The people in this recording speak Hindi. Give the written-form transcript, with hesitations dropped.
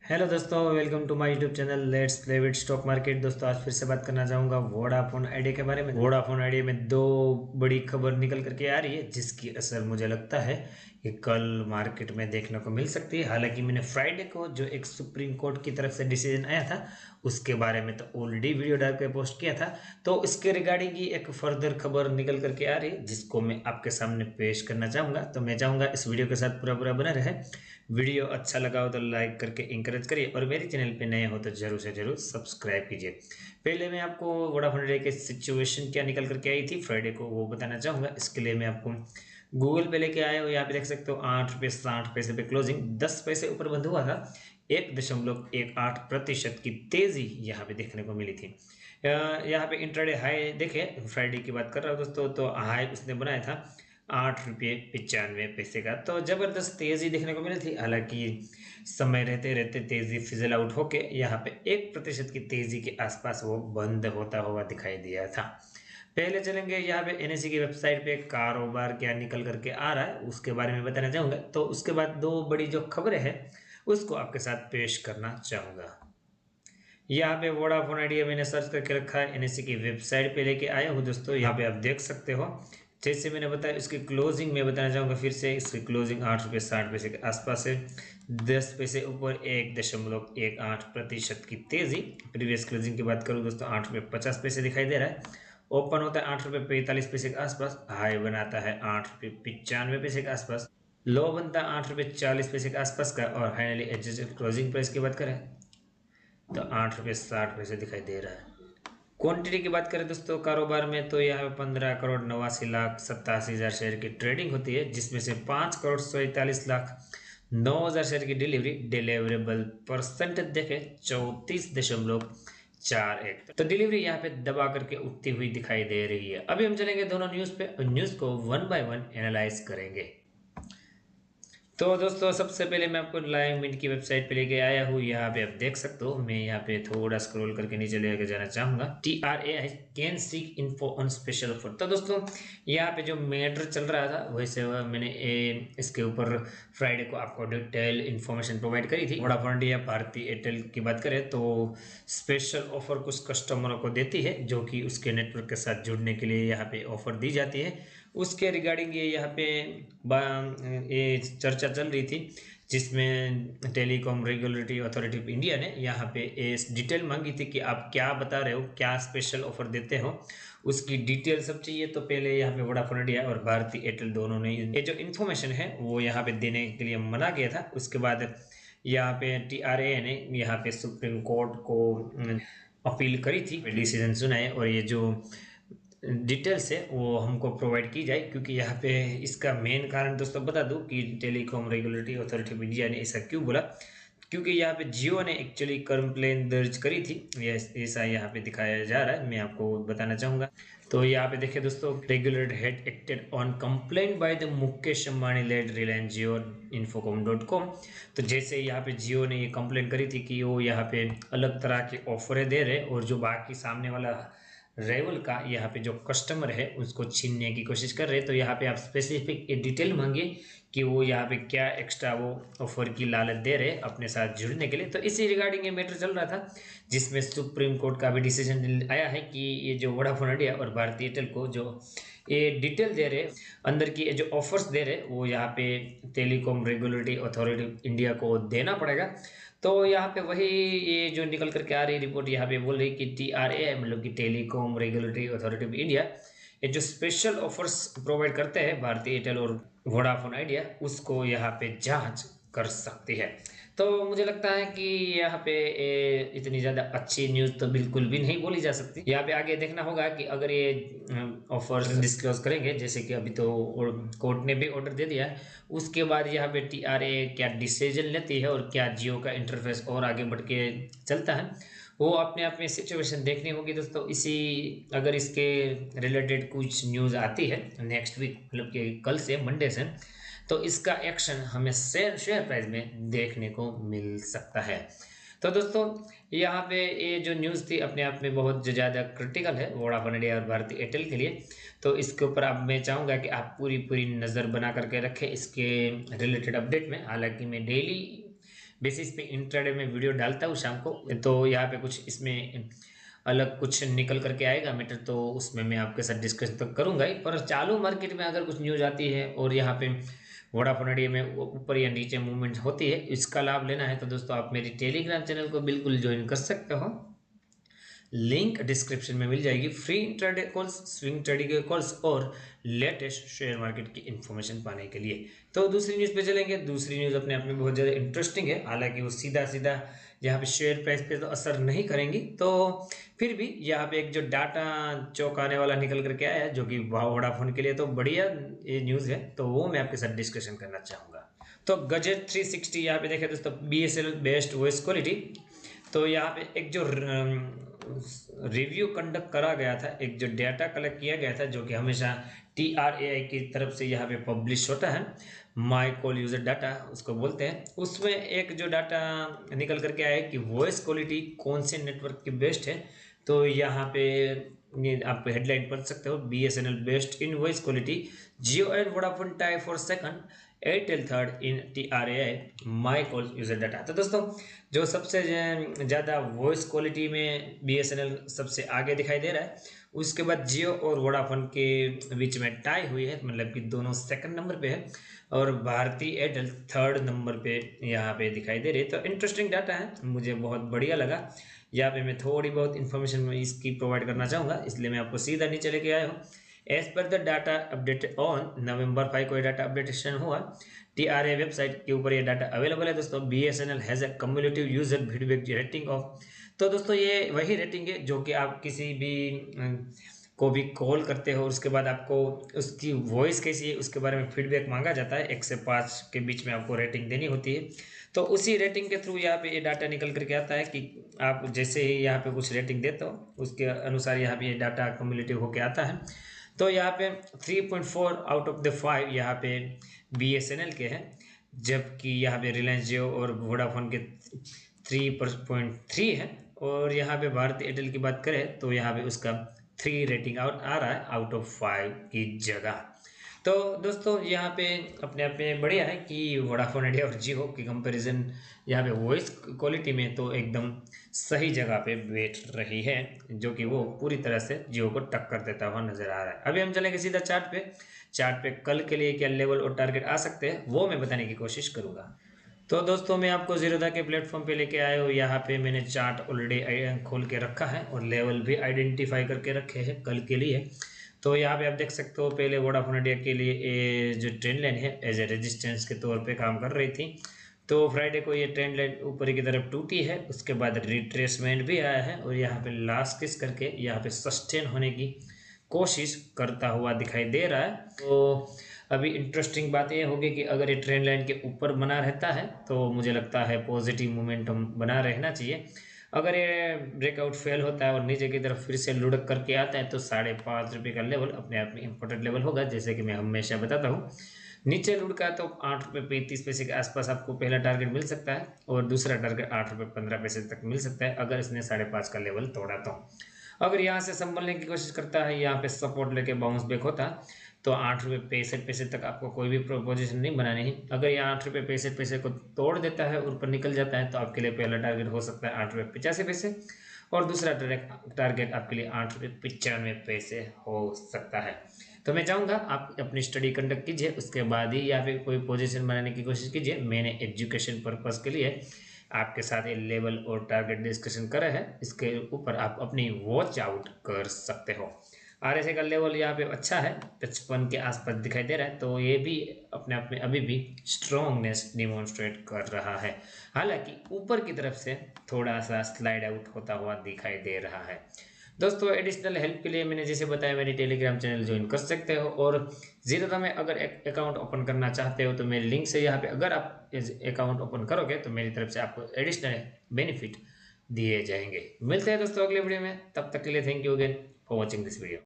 हेलो दोस्तों, welcome to my YouTube channel let's play with stock market. दोस्तों आज फिर से बात करना चाहूँगा वोडाफोन आइडिया के बारे में। वोडाफोन आइडिया में दो बड़ी खबर निकल करके आ रही है जिसकी असर मुझे लगता है कि कल मार्केट में देखने को मिल सकती है। हालांकि मैंने फ्राइडे को जो एक सुप्रीम कोर्ट की तरफ से डिसीजन आया था उसके बारे में तो ऑलरेडी वीडियो डाल के पोस्ट किया था, तो इसके रिगार्डिंग ही एक फर्दर खबर निकल करके आ रही है जिसको मैं आपके सामने पेश करना चाहूँगा। तो मैं चाहूँगा इस वीडियो के साथ पूरा बना रहे। वीडियो अच्छा लगा हो तो लाइक करके इंकरेज करिए और मेरे चैनल पे नए हो तो जरूर से जरूर सब्सक्राइब कीजिए। पहले मैं आपको वोडाफोन आइडिया की सिचुएशन क्या निकल करके आई थी फ्राइडे को वो बताना चाहूँगा। इसके लिए मैं आपको गूगल पे लेके आया हूँ। यहाँ पे देख सकते हो 8 रुपये 60 पैसे पे क्लोजिंग 10 पैसे ऊपर बंद हुआ था। 1.18% की तेजी यहाँ पे देखने को मिली थी। यहाँ पे इंट्राडे हाई देखे, फ्राइडे की बात कर रहा हूँ दोस्तों, तो हाई उसने बनाया था 8 रुपये 95 पैसे का। तो जबरदस्त तेजी देखने को मिली थी। हालांकि समय रहते रहते तेजी फिजल आउट होके यहाँ पे 1% की तेजी के आसपास वो बंद होता हुआ दिखाई दिया था। पहले चलेंगे यहाँ पे एनएसई की वेबसाइट पे कारोबार क्या निकल करके आ रहा है उसके बारे में बताना चाहूंगा। तो उसके बाद दो बड़ी जो खबरें हैं उसको आपके साथ पेश करना चाहूंगा। यहाँ पे वोडाफोन आइडिया मैंने सर्च करके रखा है, एनएसई की वेबसाइट पे लेके आया हूँ दोस्तों। यहाँ पे आप देख सकते हो, जैसे मैंने बताया इसकी क्लोजिंग मैं बताना चाहूँगा फिर से। इसकी क्लोजिंग 8 रुपये 60 पैसे के आसपास है। 10 पैसे ऊपर 1.18% की तेजी। प्रीवियस क्लोजिंग की बात करूँ दोस्तों 8 रुपये 50 पैसे दिखाई दे रहा है। ओपन होता है 8 रुपये 45 पैसे के आसपास, हाई बनाता है 8 रुपये 95 पैसे के आसपास, लो बनता है 8 रुपये 40 पैसे के आसपास का, और फाइनली एडजस्टेड क्लोजिंग प्राइस की बात करें तो 8 रुपये 60 पैसे दिखाई दे रहा है। क्वांटिटी की बात करें दोस्तों कारोबार में तो यहाँ पे 15,89,87,000 शेयर की ट्रेडिंग होती है, जिसमें से 5,47,09,000 शेयर की डिलीवरी। डिलीवरेबल परसेंटेज देखें 34.41। तो डिलीवरी यहाँ पे दबा करके उठती हुई दिखाई दे रही है। अभी हम चलेंगे दोनों न्यूज पे, न्यूज को वन बाय वन एनालाइज करेंगे। तो दोस्तों सबसे पहले मैं आपको लाइव मिंट की वेबसाइट पे लेके आया हूँ। यहाँ पे आप देख सकते हो, मैं यहाँ पे थोड़ा स्क्रॉल करके नीचे लेके जाना चाहूंगा। TRA can seek info on special offer. तो दोस्तों यहाँ पे जो मैटर चल रहा था वैसे मैंने इसके ऊपर फ्राइडे को आपको डिटेल इन्फॉर्मेशन प्रोवाइड करी थी। वोडाफोन आइडिया भारती एयरटेल की बात करें तो स्पेशल ऑफर कुछ कस्टमरों को देती है जो कि उसके नेटवर्क के साथ जुड़ने के लिए यहाँ पे ऑफर दी जाती है। उसके रिगार्डिंग ये यहाँ पे ये चर्चा चल रही थी जिसमें telecom regulatory authority of India ने यहाँ पे इस डिटेल मांगी थी कि आप क्या बता रहे हो, क्या स्पेशल ऑफर देते हो, उसकी डिटेल सब चाहिए। तो पहले यहाँ पे वोडाफोन आइडिया और भारती एयरटेल दोनों ने ये जो इन्फॉर्मेशन है वो यहाँ पे देने के लिए मना किया था। उसके बाद यहाँ पे TRA ने यहाँ पे सुप्रीम कोर्ट को अपील करी थी, डिसीजन सुना है और ये जो डिटेल्स है वो हमको प्रोवाइड की जाए, क्योंकि यहाँ पे इसका मेन कारण दोस्तों बता दूं कि telecom regulatory authority of India ने ऐसा क्यों बोला, क्योंकि यहाँ पे जियो ने एक्चुअली कंप्लेन दर्ज करी थी। ऐसा यहाँ पे दिखाया जा रहा है, मैं आपको बताना चाहूँगा। तो यहाँ पे देखिए दोस्तों, regulator had acted on complaint by the Mukesh Ambani led Reliance Jio infocom.com। तो जैसे यहाँ पे जियो ने ये कंप्लेन करी थी कि वो यहाँ पे अलग तरह के ऑफरें दे रहे और जो बाकी सामने वाला रेवल का यहाँ पे जो कस्टमर है उसको छीनने की कोशिश कर रहे हैं। तो यहाँ पे आप स्पेसिफिक डिटेल मांगिए कि वो यहाँ पे क्या एक्स्ट्रा वो ऑफर की लालच दे रहे हैं अपने साथ जुड़ने के लिए। तो इसी रिगार्डिंग ये मैटर चल रहा था जिसमें सुप्रीम कोर्ट का भी डिसीजन आया है कि ये जो वोडाफोन आइडिया और भारती एयरटेल को जो ये डिटेल दे रहे अंदर की जो ऑफर्स दे रहे वो यहाँ पे टेलीकॉम रेगुलेटरी अथॉरिटी इंडिया को देना पड़ेगा। तो यहाँ पे वही ये जो निकल करके आ रही रिपोर्ट यहाँ पे बोल रही कि TRA मतलब कि telecom regulatory authority of India ये जो स्पेशल ऑफर्स प्रोवाइड करते हैं भारती एयरटेल और वोडाफोन आइडिया उसको यहाँ पे जांच कर सकती है। तो मुझे लगता है कि यहाँ पे इतनी ज़्यादा अच्छी न्यूज़ तो बिल्कुल भी नहीं बोली जा सकती। यहाँ पे आगे देखना होगा कि अगर ये ऑफर्स डिस्क्लोज करेंगे, जैसे कि अभी तो कोर्ट ने भी ऑर्डर दे दिया है, उसके बाद यहाँ पे TRA क्या डिसीजन लेती है और क्या जियो का इंटरफेस और आगे बढ़ के चलता है वो अपने आप में सिचुएशन देखनी होगी दोस्तों। इसी अगर इसके रिलेटेड कुछ न्यूज़ आती है नेक्स्ट वीक मतलब कि कल से मंडे से, तो इसका एक्शन हमें शेयर प्राइस में देखने को मिल सकता है। तो दोस्तों यहाँ पे ये जो न्यूज़ थी अपने आप में बहुत ज़्यादा क्रिटिकल है वोडाफोन आइडिया और भारती एयरटेल के लिए। तो इसके ऊपर अब मैं चाहूँगा कि आप पूरी नज़र बना करके रखें इसके रिलेटेड अपडेट में। हालांकि मैं डेली बेसिस पे इंट्राडे में वीडियो डालता हूँ शाम को, तो यहाँ पे कुछ इसमें अलग कुछ निकल करके आएगा मैटर, तो उसमें मैं आपके साथ डिस्कस तो करूंगा ही। पर चालू मार्केट में अगर कुछ न्यूज आती है और यहाँ पे वोडाफोन आइडिया में ऊपर या नीचे मूवमेंट होती है, इसका लाभ लेना है तो दोस्तों आप मेरी टेलीग्राम चैनल को बिल्कुल ज्वाइन कर सकते हो। लिंक डिस्क्रिप्शन में मिल जाएगी। Free intraday calls, swing trading के कॉल्स और लेटेस्ट शेयर मार्केट की इन्फॉर्मेशन पाने के लिए। तो दूसरी न्यूज़ पे चलेंगे। दूसरी न्यूज़ अपने आप में बहुत ज़्यादा इंटरेस्टिंग है, हालांकि वो सीधा सीधा यहाँ पे शेयर प्राइस पे तो असर नहीं करेंगी, तो फिर भी यहाँ पे एक जो डाटा चौंकाने वाला निकल करके आया है, जो कि वोडाफोन के लिए तो बढ़िया ये न्यूज़ है, तो वो मैं आपके साथ डिस्कशन करना चाहूँगा। तो गजेट 360 यहाँ पे देखें दोस्तों, BSNL बेस्ट वॉइस क्वालिटी। तो यहाँ पे एक जो रिव्यू कंडक्ट करा गया था, एक जो डाटा कलेक्ट किया गया था, जो कि हमेशा TRAI की तरफ से यहाँ पे पब्लिश होता है, माई कॉल यूजर डाटा उसको बोलते हैं। उसमें एक जो डाटा निकल करके आया कि वॉइस क्वालिटी कौन से नेटवर्क की बेस्ट है। तो यहाँ पे ये आप हेडलाइन पढ़ सकते हो, BSNL best in voice quality, Jio and Vodafone tie for second, Airtel third in TRAI my call user data. तो दोस्तों जो सबसे ज़्यादा वॉइस क्वालिटी में BSNL सबसे आगे दिखाई दे रहा है, उसके बाद जियो और वोडाफोन के बीच में टाई हुई है, मतलब कि दोनों सेकंड नंबर पे है, और भारती एयरटेल थर्ड नंबर पे यहाँ पे दिखाई दे रही है। तो इंटरेस्टिंग डाटा है, मुझे बहुत बढ़िया लगा। यहाँ पे मैं थोड़ी बहुत इन्फॉर्मेशन इसकी प्रोवाइड करना चाहूँगा, इसलिए मैं आपको सीधा नीचे लेके आया हूँ। As per the data updated on November 5 को ये डाटा अपडेटेशन हुआ, TRAI वेबसाइट के ऊपर ये डाटा अवेलेबल है दोस्तों। BSNL has a cumulative user feedback rating of. तो दोस्तों ये वही रेटिंग है जो कि आप किसी भी को भी कॉल करते हो, उसके बाद आपको उसकी वॉइस कैसी है उसके बारे में फीडबैक मांगा जाता है। 1 से 5 के बीच में आपको रेटिंग देनी होती है, तो उसी रेटिंग के थ्रू यहाँ पे ये डाटा निकल करके आता है कि आप जैसे ही यहाँ पे कुछ रेटिंग देते हो उसके अनुसार यहाँ पे ये डाटा कम्युलेटिव होके आता है। तो यहाँ पे 3.4 आउट ऑफ द 5 यहाँ पे BSNL के हैं, जबकि यहाँ पे रिलायंस जियो और वोडाफोन के 3.3 है। और यहाँ पे भारती एयरटेल की बात करें तो यहाँ पे उसका 3 रेटिंग आउट आ रहा है आउट ऑफ 5 की जगह। तो दोस्तों यहाँ पे अपने आप में बढ़िया है कि वोडाफोन आइडिया और जियो की कंपैरिजन यहाँ पे वॉइस क्वालिटी में तो एकदम सही जगह पे बैठ रही है, जो कि वो पूरी तरह से जियो को टक्कर देता हुआ नजर आ रहा है। अभी हम चलेंगे सीधा चार्ट पे कल के लिए क्या लेवल और टारगेट आ सकते हैं वो मैं बताने की कोशिश करूंगा। तो दोस्तों मैं आपको जीरोधा के प्लेटफॉर्म पे लेके आया हूँ। यहाँ पे मैंने चार्ट ऑलरेडी खोल के रखा है और लेवल भी आइडेंटिफाई करके रखे हैं कल के लिए। तो यहाँ पे आप देख सकते हो, पहले वोडाफोन आइडिया के लिए ये जो ट्रेंड लाइन है एज ए रेजिस्टेंस के तौर पे काम कर रही थी। तो फ्राइडे को ये ट्रेंड लाइन ऊपर की तरफ टूटी है, उसके बाद रिट्रेसमेंट भी आया है और यहाँ पे लास्ट किस करके यहाँ पे सस्टेन होने की कोशिश करता हुआ दिखाई दे रहा है। तो अभी इंटरेस्टिंग बात ये होगी कि अगर ये ट्रेंड लाइन के ऊपर बना रहता है तो मुझे लगता है पॉजिटिव मोमेंटम बना रहना चाहिए। अगर ये ब्रेकआउट फेल होता है और नीचे की तरफ फिर से लुढ़क करके आता है तो 5.5 रुपये का लेवल अपने आप में इंपॉर्टेंट लेवल होगा, जैसे कि मैं हमेशा बताता हूँ। नीचे लुढ़का तो 8.35 रुपये के आसपास आपको पहला टारगेट मिल सकता है और दूसरा टारगेट 8.15 रुपये तक मिल सकता है अगर इसने 5.5 का लेवल तोड़ा तो। अगर यहाँ से संभलने की कोशिश करता है, यहाँ पे सपोर्ट लेके बाउंस बैक होता तो 8.65 रुपये तक आपको कोई भी पोजीशन नहीं बनानी है। अगर ये 8.65 रुपये को तोड़ देता है और ऊपर निकल जाता है तो आपके लिए पहला टारगेट हो सकता है 8.85 रुपये और दूसरा टारगेट आपके लिए 8.95 रुपये हो सकता है। तो मैं चाहूँगा आप अपनी स्टडी कंडक्ट कीजिए, उसके बाद ही यहाँ पे कोई पोजीशन बनाने की कोशिश कीजिए। मैंने एजुकेशन पर्पज़ के लिए आपके साथ ये लेवल और टारगेट डिस्कशन करा है, इसके ऊपर आप अपनी वॉच आउट कर सकते हो। RSI का लेवल यहाँ पे अच्छा है, 55 के आसपास दिखाई दे रहा है, तो ये भी अपने आप में अभी भी स्ट्रॉन्गनेस डिमॉन्स्ट्रेट कर रहा है। हालांकि ऊपर की तरफ से थोड़ा सा स्लाइड आउट होता हुआ दिखाई दे रहा है। दोस्तों एडिशनल हेल्प के लिए मैंने जैसे बताया मेरी टेलीग्राम चैनल ज्वाइन कर सकते हो, और जीरोधा में अगर एक अकाउंट ओपन करना चाहते हो तो मेरे लिंक से यहाँ पे अगर आप अकाउंट ओपन करोगे तो मेरी तरफ से आपको एडिशनल बेनिफिट दिए जाएंगे। मिलते हैं दोस्तों अगले वीडियो में, तब तक के लिए thank you again for watching this video.